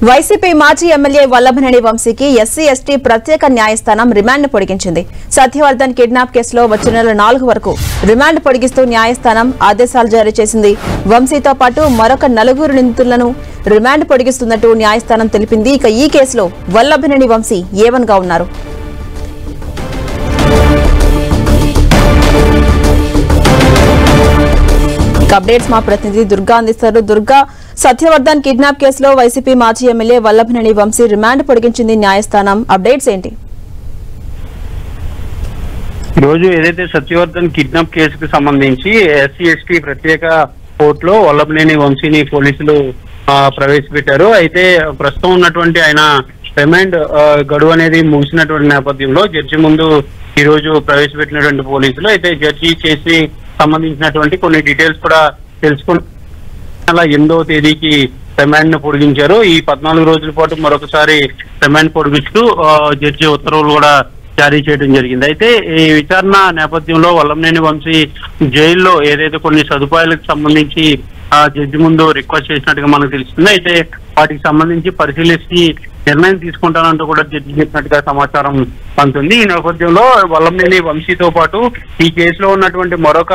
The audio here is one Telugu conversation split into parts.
వైసీపీ మాజీ ఎమ్మెల్యే వల్లభనేని వంశీకి ఎస్సీ ఎస్టీ ప్రత్యేక న్యాయస్థానం రిమాండ్ పొడిగించింది. సత్యవర్ధన్ కిడ్నాప్ కేసులో వచ్చే నెల 4 వరకు రిమాండ్ పొడిగిస్తూ న్యాయస్థానం ఆదేశాలు జారీ చేసింది. వంశీతో పాటు మరొక 4 నిందితులను రిమాండ్ పొడిగిస్తున్నట్టు న్యాయస్థానం తెలిపింది. ఇక ఈ కేసులో వల్లభనేని వంశీ A1 గా ఉన్నారు. అప్డేట్స్ మా ప్రతినిధి దుర్గా అందిస్తారు. దుర్గా, సత్యవర్ధన్ కిడ్నాప్ కేసులో వైసీపీ మాజీ ఎమ్మెల్యే వల్లభనేని వంశీ రిమాండ్ పొడిగించింది న్యాయస్థానం. అప్డేట్స్ ఏంటి? ఈ రోజు ఏదైతే సత్యవర్ధన్ కిడ్నాప్ కేసుకు సంబంధించి ఎస్సీ ఎస్టీ ప్రత్యేక కోర్టులో వల్లభనేని వంశీని పోలీసులు ప్రవేశపెట్టారు. అయితే ప్రస్తుతం ఉన్నటువంటి ఆయన రిమాండ్ గడువు అనేది ముగిసినటువంటి నేపథ్యంలో జడ్జి ముందు ఈ రోజు ప్రవేశపెట్టినటువంటి పోలీసులు అయితే జడ్జి కేసు సంబంధించినటువంటి కొన్ని డీటెయిల్స్ కూడా తెలుసుకుని 8వ తేదీకి రిమాండ్ ను పొడిగించారు. ఈ 14 రోజుల పాటు మరొకసారి రిమాండ్ పొడిగిస్తూ జడ్జి ఉత్తర్వులు కూడా జారీ చేయడం జరిగింది. అయితే ఈ విచారణ నేపథ్యంలో వల్లభనేని వంశీ జైల్లో ఏదైతే కొన్ని సదుపాయాలకు సంబంధించి జడ్జి ముందు రిక్వెస్ట్ చేసినట్టుగా మనకు తెలుస్తుంది. అయితే వాటికి సంబంధించి పరిశీలించి నిర్ణయం తీసుకుంటానంటూ కూడా జడ్జి చెప్పినట్టుగా సమాచారం అందుతుంది. ఈ నేపథ్యంలో వల్లభనేని వంశీతో పాటు ఈ కేసులో ఉన్నటువంటి మరొక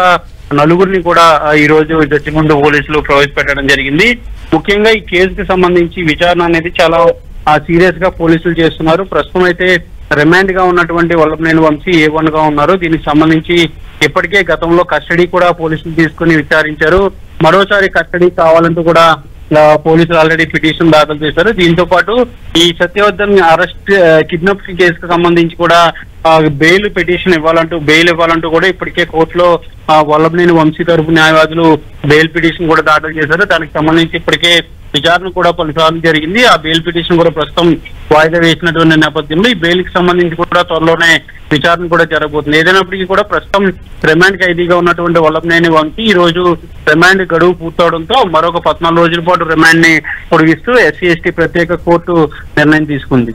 4 కూడా ఈ రోజు జడ్జి ముందు పోలీసులు ప్రవేశపెట్టడం జరిగింది. ముఖ్యంగా ఈ కేసుకి సంబంధించి విచారణ అనేది చాలా సీరియస్ గా పోలీసులు చేస్తున్నారు. ప్రస్తుతం అయితే రిమాండ్ గా ఉన్నటువంటి వల్లభనేని వంశీ A1 గా ఉన్నారు. దీనికి సంబంధించి ఇప్పటికే గతంలో కస్టడీ కూడా పోలీసులు తీసుకుని విచారించారు. మరోసారి కస్టడీ కావాలంటూ కూడా పోలీసులు ఆల్రెడీ పిటిషన్ దాఖలు చేశారు. దీంతో పాటు ఈ సత్యవర్ధన్ అరెస్ట్ కిడ్నాప్ కేసుకు సంబంధించి కూడా బెయిల్ ఇవ్వాలంటూ కూడా ఇప్పటికే కోర్టులో వల్లభనేని వంశీ తరపు న్యాయవాదులు బెయిల్ పిటిషన్ కూడా దాఖలు చేశారు. దానికి సంబంధించి ఇప్పటికే విచారణ కూడా పలుసార్లు జరిగింది. ఆ బెయిల్ పిటిషన్ కూడా ప్రస్తుతం వాయిదా వేసినటువంటి నేపథ్యంలో ఈ బెయిల్ కి సంబంధించి కూడా త్వరలోనే విచారణ కూడా జరగబోతుంది. ఏదైనప్పటికీ కూడా ప్రస్తుతం రిమాండ్ ఖైదీగా ఉన్నటువంటి వల్లభనేని వంశీ ఈ రోజు రిమాండ్ గడువు పూర్తవడంతో మరొక 14 రోజుల పాటు రిమాండ్ ని పొడిగిస్తూ ఎస్సీ ఎస్టీ ప్రత్యేక కోర్టు నిర్ణయం తీసుకుంది.